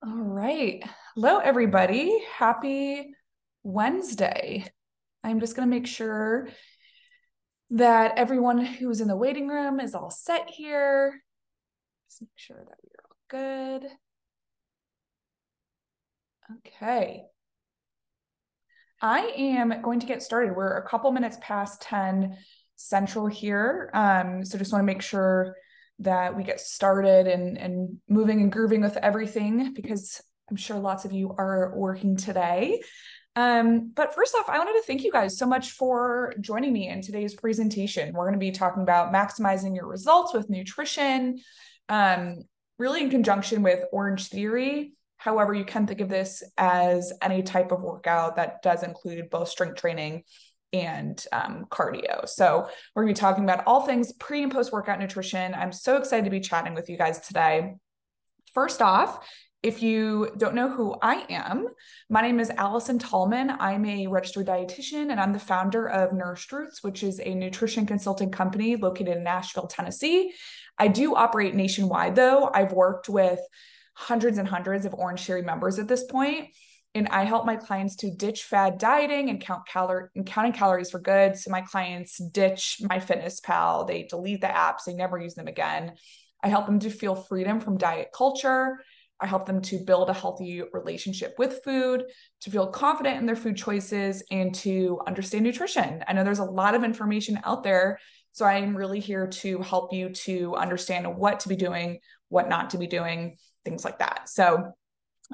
All right. Hello, everybody. Happy Wednesday. I'm just going to make sure that everyone who's in the waiting room is all set here. Just make sure that we're all good. Okay. I am going to get started. We're a couple minutes past 10 Central here. So just want to make sure that we get started and moving and grooving with everything because I'm sure lots of you are working today. But first off, I wanted to thank you guys so much for joining me in today's presentation. We're going to be talking about maximizing your results with nutrition, really in conjunction with Orange Theory. However, you can think of this as any type of workout that does include both strength training and cardio. So we're going to be talking about all things pre and post workout nutrition. I'm so excited to be chatting with you guys today. First off, if you don't know who I am, my name is Allison Tallman. I'm a registered dietitian and I'm the founder of Nourished Roots, which is a nutrition consulting company located in Nashville, Tennessee. I do operate nationwide though. I've worked with hundreds and hundreds of Orange Theory members at this point. And I help my clients to ditch fad dieting and counting calories for good. So my clients ditch MyFitnessPal, they delete the apps, they never use them again. I help them to feel freedom from diet culture. I help them to build a healthy relationship with food, to feel confident in their food choices, and to understand nutrition. I know there's a lot of information out there, so I'm really here to help you to understand what to be doing, what not to be doing, things like that. So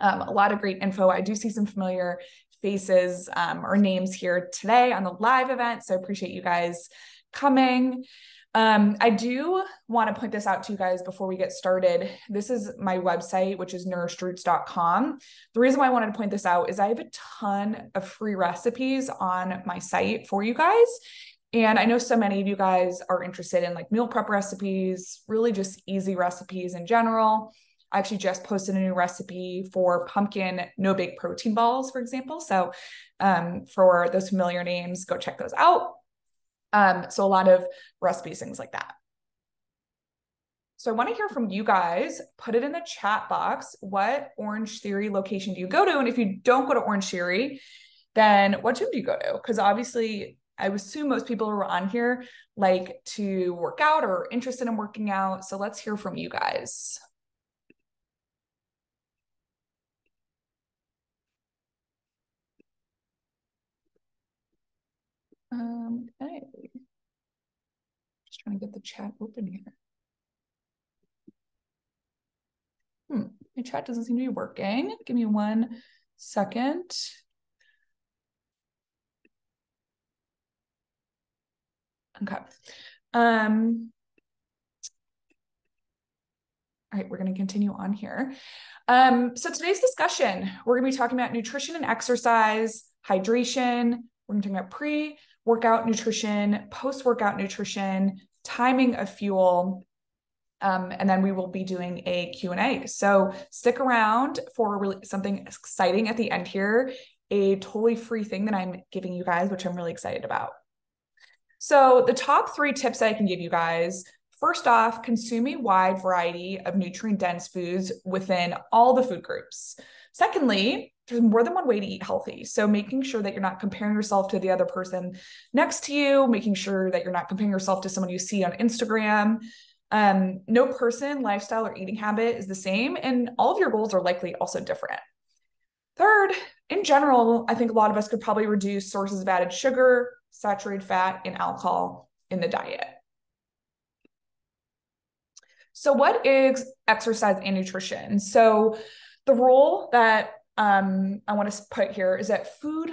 a lot of great info. I do see some familiar faces or names here today on the live event, so I appreciate you guys coming. I do want to point this out to you guys before we get started. This is my website, which is nourishedroots.com. The reason why I wanted to point this out is I have a ton of free recipes on my site for you guys. And I know so many of you guys are interested in like meal prep recipes, really just easy recipes in general. I actually just posted a new recipe for pumpkin no-bake protein balls, for example. So for those familiar names, go check those out. So a lot of recipes, things like that. So I want to hear from you guys. Put it in the chat box. What Orange Theory location do you go to? And if you don't go to Orange Theory, then what gym do you go to? Because obviously, I assume most people who are on here like to work out or are interested in working out. So let's hear from you guys. Okay. Just trying to get the chat open here. My chat doesn't seem to be working. Give me 1 second. Okay. All right, we're going to continue on here. So today's discussion, we're going to be talking about nutrition and exercise, hydration. We're going to talk about pre-workout nutrition, post-workout nutrition, timing of fuel, and then we will be doing a Q&A. So stick around for really something exciting at the end here, a totally free thing that I'm giving you guys, which I'm really excited about. So the top 3 tips that I can give you guys: first off, consume a wide variety of nutrient-dense foods within all the food groups. Secondly, there's more than one way to eat healthy. So making sure that you're not comparing yourself to the other person next to you, making sure that you're not comparing yourself to someone you see on Instagram. No person, lifestyle, or eating habit is the same, and all of your goals are likely also different. Third, in general, I think a lot of us could probably reduce sources of added sugar, saturated fat, and alcohol in the diet. So what is exercise and nutrition? So the role that I want to put here is that food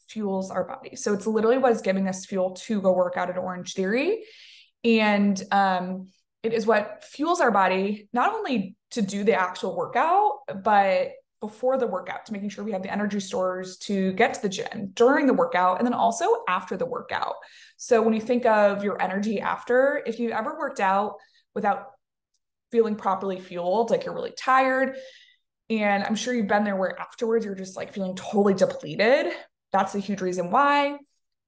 fuels our body. So it's literally what is giving us fuel to go work out at Orange Theory. And it is what fuels our body, not only to do the actual workout, but before the workout, to making sure we have the energy stores to get to the gym during the workout, and then also after the workout. So when you think of your energy after, if you ever worked out without feeling properly fueled, like you're really tired, and I'm sure you've been there where afterwards you're just like feeling totally depleted, that's a huge reason why.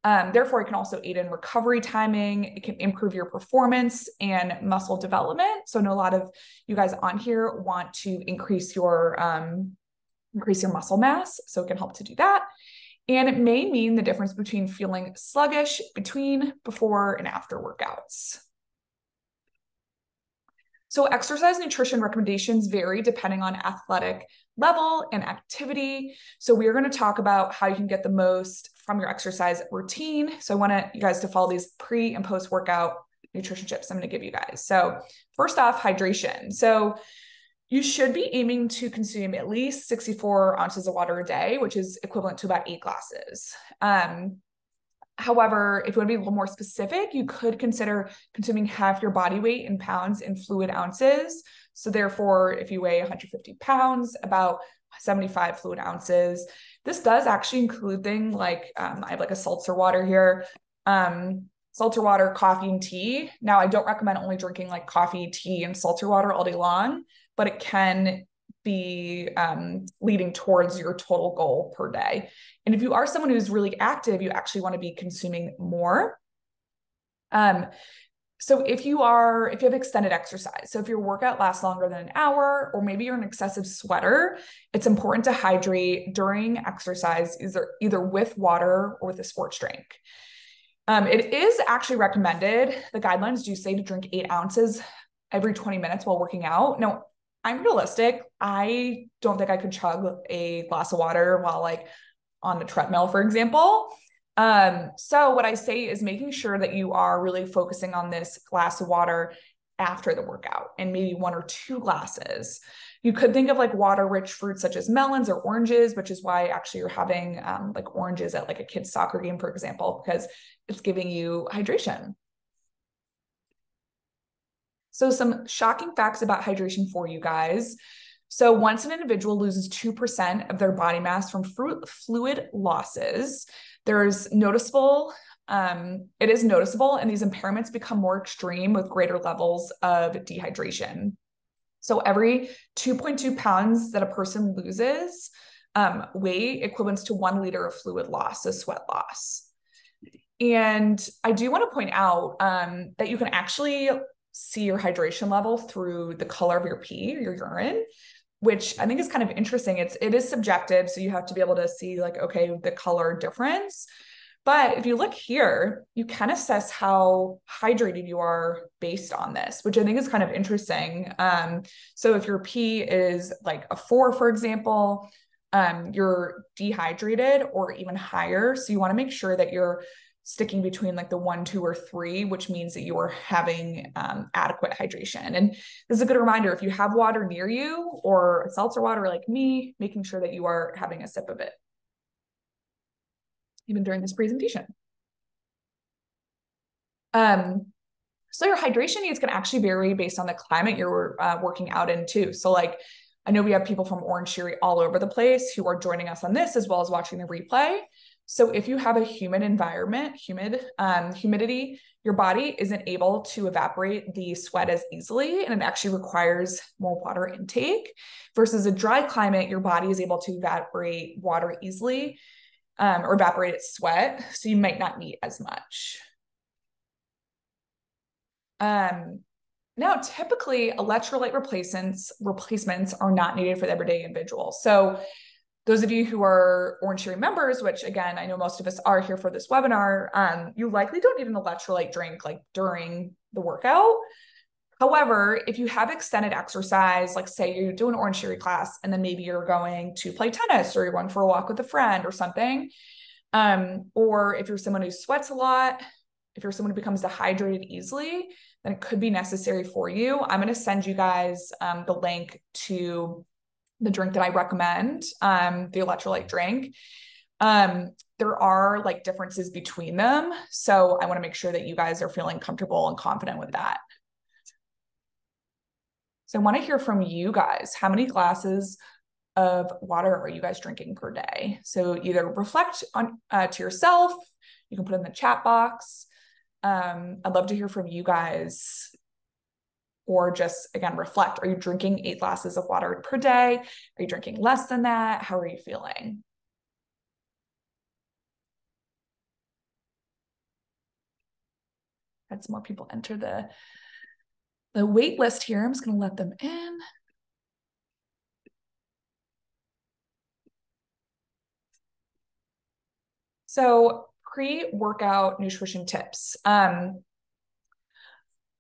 Therefore, it can also aid in recovery timing. It can improve your performance and muscle development. So I know a lot of you guys on here want to increase your increase your muscle mass, so it can help to do that. And it may mean the difference between feeling sluggish between, before, and after workouts. So exercise nutrition recommendations vary depending on athletic level and activity. So we are going to talk about how you can get the most from your exercise routine. So I want you guys to follow these pre and post workout nutrition tips I'm going to give you guys. So first off, hydration. So you should be aiming to consume at least 64 ounces of water a day, which is equivalent to about 8 glasses. However, if you want to be a little more specific, you could consider consuming half your body weight in pounds in fluid ounces. So therefore, if you weigh 150 pounds, about 75 fluid ounces. This does actually include things like, I have like a seltzer water here, seltzer water, coffee, and tea. Now, I don't recommend only drinking like coffee, tea, and seltzer water all day long, but it can be leading towards your total goal per day. And if you are someone who's really active, you actually want to be consuming more. So if you have extended exercise, so if your workout lasts longer than an hour, or maybe you're an excessive sweater, it's important to hydrate during exercise, either with water or with a sports drink. It is actually recommended, the guidelines do say to drink 8 ounces every 20 minutes while working out. Now, I'm realistic. I don't think I could chug a glass of water while like on the treadmill, for example. So what I say is making sure that you are really focusing on this glass of water after the workout, and maybe 1 or 2 glasses. You could think of like water-rich fruits such as melons or oranges, which is why actually you're having like oranges at like a kid's soccer game, for example, because it's giving you hydration. So some shocking facts about hydration for you guys. So once an individual loses 2% of their body mass from fluid losses, it is noticeable, and these impairments become more extreme with greater levels of dehydration. So every 2.2 pounds that a person loses weight equivalents to 1 liter of fluid loss, so sweat loss. And I do want to point out that you can actually see your hydration level through the color of your pee, your urine, which I think is kind of interesting. It is subjective, so you have to be able to see like, okay, the color difference. But if you look here, you can assess how hydrated you are based on this, which I think is kind of interesting. So if your pee is like a 4, for example, you're dehydrated or even higher. So you want to make sure that you're sticking between like the 1, 2, or 3, which means that you are having adequate hydration. And this is a good reminder, if you have water near you or seltzer water like me, making sure that you are having a sip of it, even during this presentation. So your hydration needs can actually vary based on the climate you're working out in too. So like, I know we have people from Orange Theory all over the place who are joining us on this as well as watching the replay. So if you have a humid environment, humidity, your body isn't able to evaporate the sweat as easily, and it actually requires more water intake. Versus a dry climate, your body is able to evaporate water easily, or evaporate its sweat, so you might not need as much. Now, typically, electrolyte replacements are not needed for the everyday individual. So those of you who are Orange Theory members, which again, I know most of us are here for this webinar, you likely don't need an electrolyte drink like during the workout. However, if you have extended exercise, like say you do an Orange Theory class, and then maybe you're going to play tennis or you're going for a walk with a friend or something, or if you're someone who sweats a lot, if you're someone who becomes dehydrated easily, then it could be necessary for you. I'm going to send you guys the link to the drink that I recommend, the electrolyte drink. There are like differences between them. So I want to make sure that you guys are feeling comfortable and confident with that. So I want to hear from you guys. How many glasses of water are you guys drinking per day? So either reflect on to yourself, you can put it in the chat box. I'd love to hear from you guys. Or just, again, reflect. Are you drinking 8 glasses of water per day? Are you drinking less than that? How are you feeling? Had some more people enter the wait list here. I'm just going to let them in. So pre-workout nutrition tips.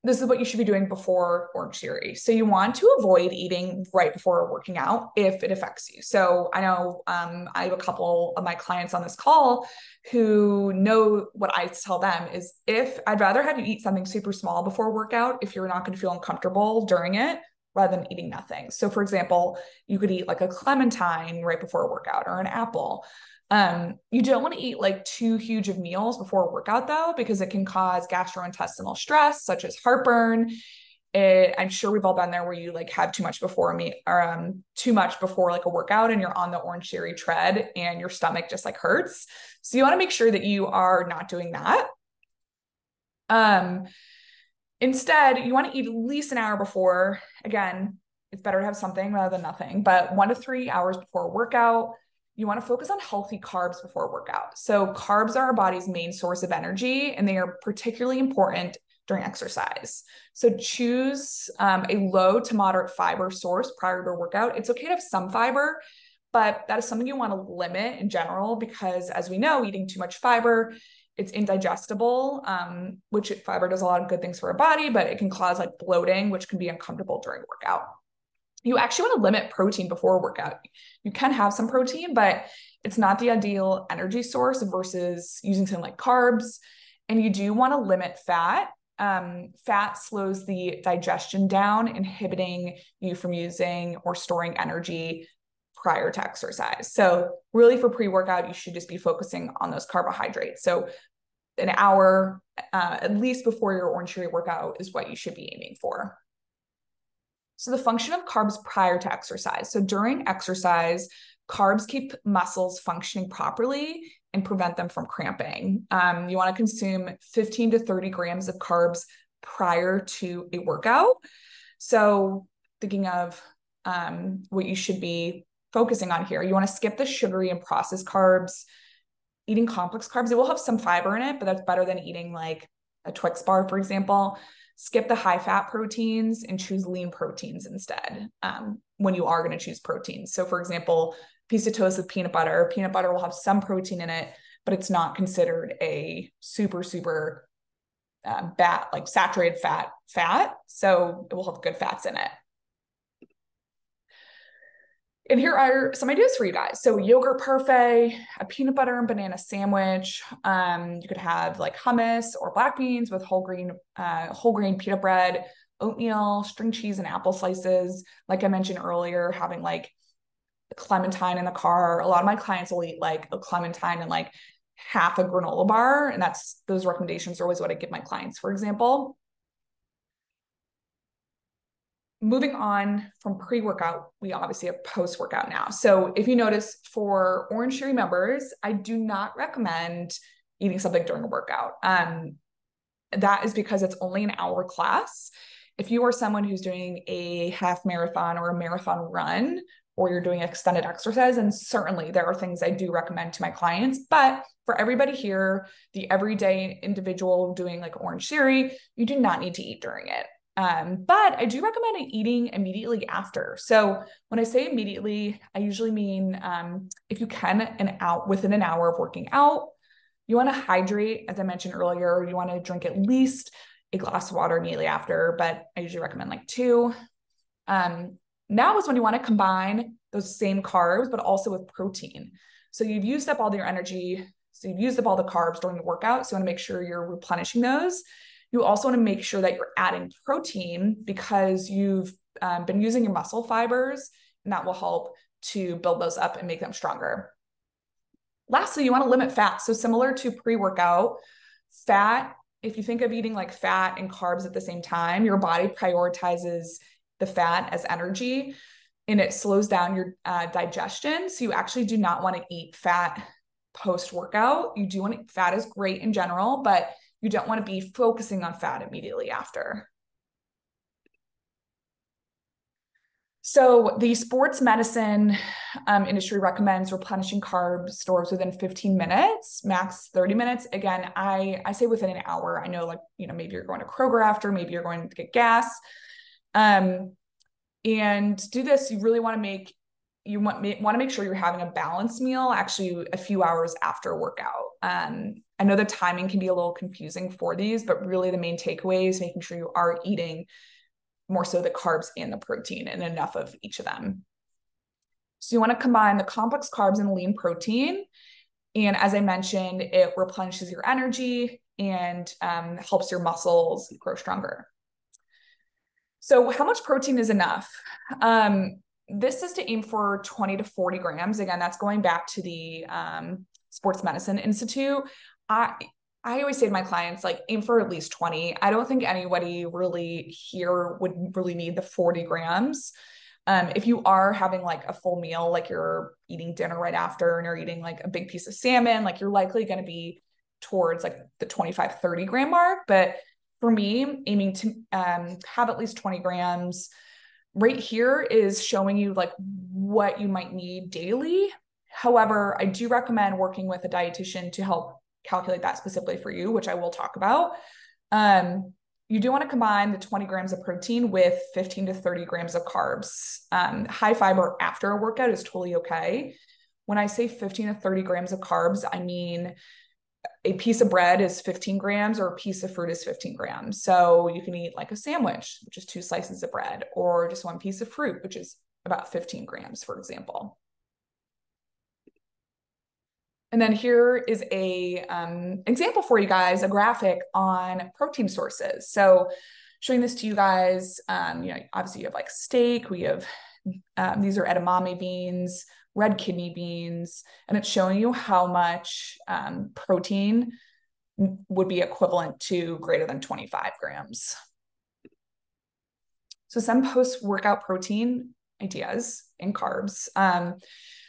This is what you should be doing before Orange Theory. So you want to avoid eating right before working out if it affects you. So I know I have a couple of my clients on this call who know what I tell them is if I'd rather have you eat something super small before workout if you're not going to feel uncomfortable during it rather than eating nothing. So for example, you could eat like a clementine right before a workout or an apple. You don't want to eat like too huge of meals before a workout though, because it can cause gastrointestinal stress, such as heartburn. I'm sure we've all been there where you like have too much before too much before like a workout and you're on the Orange Theory tread and your stomach just like hurts. So you want to make sure that you are not doing that. Instead, you want to eat at least an hour before. Again, it's better to have something rather than nothing, but 1 to 3 hours before a workout. You want to focus on healthy carbs before a workout. So carbs are our body's main source of energy, and they are particularly important during exercise. So choose a low to moderate fiber source prior to a workout. It's okay to have some fiber, but that is something you want to limit in general because as we know, eating too much fiber, it's indigestible, which fiber does a lot of good things for our body, but it can cause like bloating, which can be uncomfortable during workout. You actually want to limit protein before a workout. You can have some protein, but it's not the ideal energy source versus using something like carbs. And you do want to limit fat. Fat slows the digestion down, inhibiting you from using or storing energy prior to exercise. So really for pre-workout, you should just be focusing on those carbohydrates. So an hour, at least before your Orange Theory workout is what you should be aiming for. So the function of carbs prior to exercise. So during exercise, carbs keep muscles functioning properly and prevent them from cramping. You want to consume 15 to 30 grams of carbs prior to a workout. So thinking of what you should be focusing on here, you want to skip the sugary and processed carbs. Eating complex carbs, it will have some fiber in it, but that's better than eating like a Twix bar, for example. Skip the high fat proteins and choose lean proteins instead when you are going to choose proteins. So for example, piece of toast with peanut butter will have some protein in it, but it's not considered a super like saturated fat. So it will have good fats in it. And here are some ideas for you guys. So yogurt parfait, a peanut butter and banana sandwich. You could have like hummus or black beans with whole grain pita bread, oatmeal, string cheese, and apple slices. Like I mentioned earlier, having like a clementine in the car. A lot of my clients will eat like a clementine and like half a granola bar. And those recommendations are always what I give my clients, for example. Moving on from pre-workout, we obviously have post-workout now. So if you notice for Orange Theory members, I do not recommend eating something during a workout. That is because it's only an hour class. If you are someone who's doing a half marathon or a marathon run, or you're doing extended exercise, and certainly there are things I do recommend to my clients, but for everybody here, the everyday individual doing like Orange Theory, you do not need to eat during it. But I do recommend eating immediately after. So when I say immediately, I usually mean if you can within an hour of working out, you want to hydrate. As I mentioned earlier, you want to drink at least a glass of water immediately after, but I usually recommend like 2. Now is when you want to combine those same carbs, but also with protein. So you've used up all your energy. So you've used up all the carbs during the workout. So you want to make sure you're replenishing those. You also want to make sure that you're adding protein because you've been using your muscle fibers, and that will help to build those up and make them stronger. Lastly, you want to limit fat. So similar to pre-workout, fat, if you think of eating like fat and carbs at the same time, your body prioritizes the fat as energy and it slows down your digestion. So you actually do not want to eat fat post-workout. You do want to, fat is great in general, but you don't want to be focusing on fat immediately after. So the sports medicine industry recommends replenishing carb stores within 15 minutes, max 30 minutes. Again, I say within an hour. I know like, maybe you're going to Kroger after, maybe you're going to get gas. And do this, you really want to make you want to make sure you're having a balanced meal actually a few hours after a workout. I know the timing can be a little confusing for these, but really the main takeaway is making sure you are eating more so the carbs and the protein and enough of each of them. So you want to combine the complex carbs and lean protein. And as I mentioned, it replenishes your energy and helps your muscles grow stronger. So how much protein is enough? This is to aim for 20 to 40 grams. Again, that's going back to the Sports Medicine Institute. I always say to my clients, like, aim for at least 20. I don't think anybody really here would really need the 40 grams. If you are having like a full meal, like you're eating dinner right after and you're eating like a big piece of salmon, like you're likely going to be towards like the 25, 30 gram mark. But for me, aiming to have at least 20 grams right here is showing you like what you might need daily. However, I do recommend working with a dietitian to help calculate that specifically for you, which I will talk about. You do want to combine the 20 grams of protein with 15 to 30 grams of carbs. High fiber after a workout is totally okay. When I say 15 to 30 grams of carbs, I mean a piece of bread is 15 grams or a piece of fruit is 15 grams. So you can eat like a sandwich, which is 2 slices of bread, or just 1 piece of fruit, which is about 15 grams, for example. And then here is a example for you guys, a graphic on protein sources. So showing this to you guys, obviously you have like steak, we have, these are edamame beans, red kidney beans, and it's showing you how much protein would be equivalent to greater than 25 grams. So some post-workout protein ideas and carbs.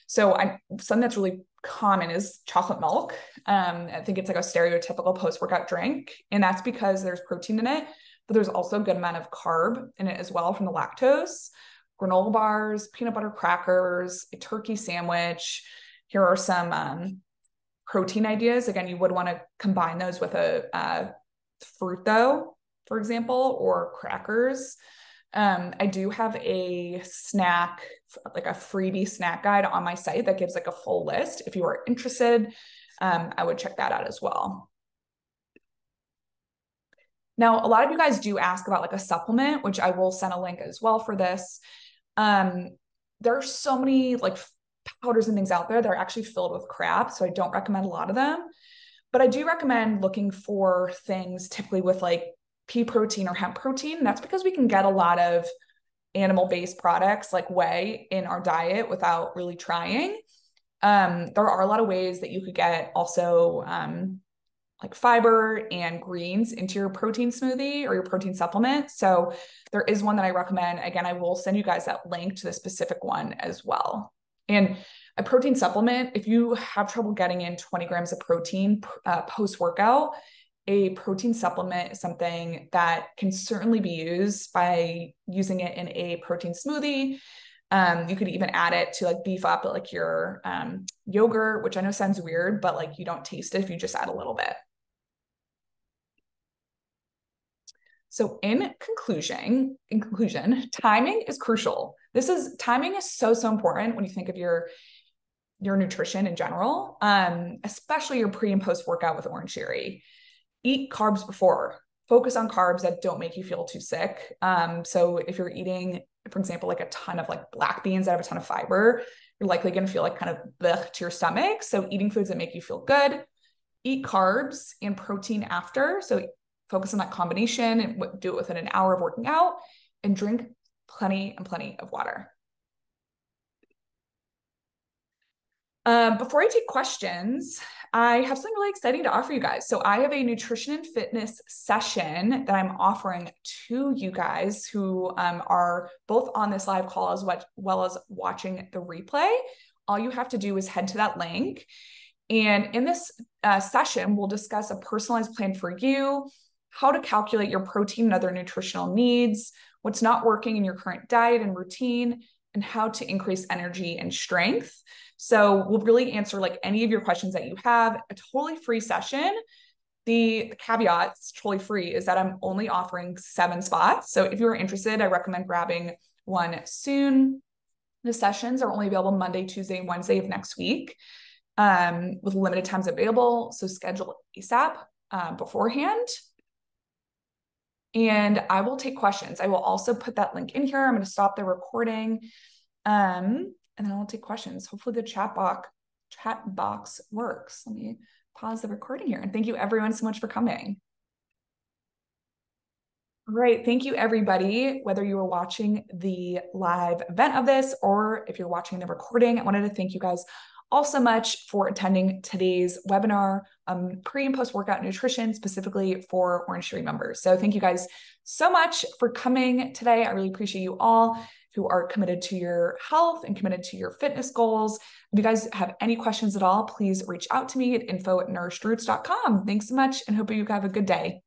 Something that's really common is chocolate milk. I think it's like a stereotypical post-workout drink, and that's because there's protein in it, but there's also a good amount of carb in it as well from the lactose. Granola bars, peanut butter crackers, a turkey sandwich. Here are some protein ideas. Again, you would want to combine those with a fruit though, for example, or crackers. I do have a snack, like a freebie snack guide on my site that gives like a full list. If you are interested, I would check that out as well. Now, a lot of you guys do ask about like a supplement, which I will send a link as well for this. There are so many like powders and things out there that are actually filled with crap. So I don't recommend a lot of them, but I do recommend looking for things typically with like pea protein or hemp protein. That's because we can get a lot of animal-based products like whey in our diet without really trying. There are a lot of ways that you could get also like fiber and greens into your protein smoothie or your protein supplement. So there is one that I recommend. Again, I will send you guys that link to the specific one as well. And a protein supplement, if you have trouble getting in 20 grams of protein post-workout, a protein supplement is something that can certainly be used by using it in a protein smoothie. You could even add it to like beef up like your yogurt, which I know sounds weird, but like you don't taste it if you just add a little bit. So in conclusion, timing is crucial. Timing is so important when you think of your nutrition in general, especially your pre and post workout with Orange Theory. Eat carbs before. Focus on carbs that don't make you feel too sick. So if you're eating, for example, like a ton of like black beans that have a ton of fiber, you're likely going to feel like kind of blech to your stomach. So eating foods that make you feel good. Eat carbs and protein after. So focus on that combination and do it within an hour of working out, and drink plenty of water. Before I take questions, I have something really exciting to offer you guys. So I have a nutrition and fitness session that I'm offering to you guys who are both on this live call as well as watching the replay. All you have to do is head to that link. And in this session, we'll discuss a personalized plan for you, how to calculate your protein and other nutritional needs, what's not working in your current diet and routine, and how to increase energy and strength. So we'll really answer like any of your questions that you have. A totally free session. The caveat, it's totally free, is that I'm only offering 7 spots. So if you're interested, I recommend grabbing one soon. The sessions are only available Monday, Tuesday, and Wednesday of next week, with limited times available. So schedule ASAP beforehand. And I will take questions. I will also put that link in here. I'm going to stop the recording. And then I'll take questions. Hopefully the chat box works. Let me pause the recording here. And thank you everyone so much for coming. Great. Thank you, everybody. Whether you were watching the live event of this or if you're watching the recording, I wanted to thank you guys all so much for attending today's webinar, pre and post workout nutrition, specifically for Orangetheory members. So thank you guys so much for coming today. I really appreciate you all who are committed to your health and committed to your fitness goals. If you guys have any questions at all, please reach out to me at info@nourishedroots.com. Thanks so much and hope you have a good day.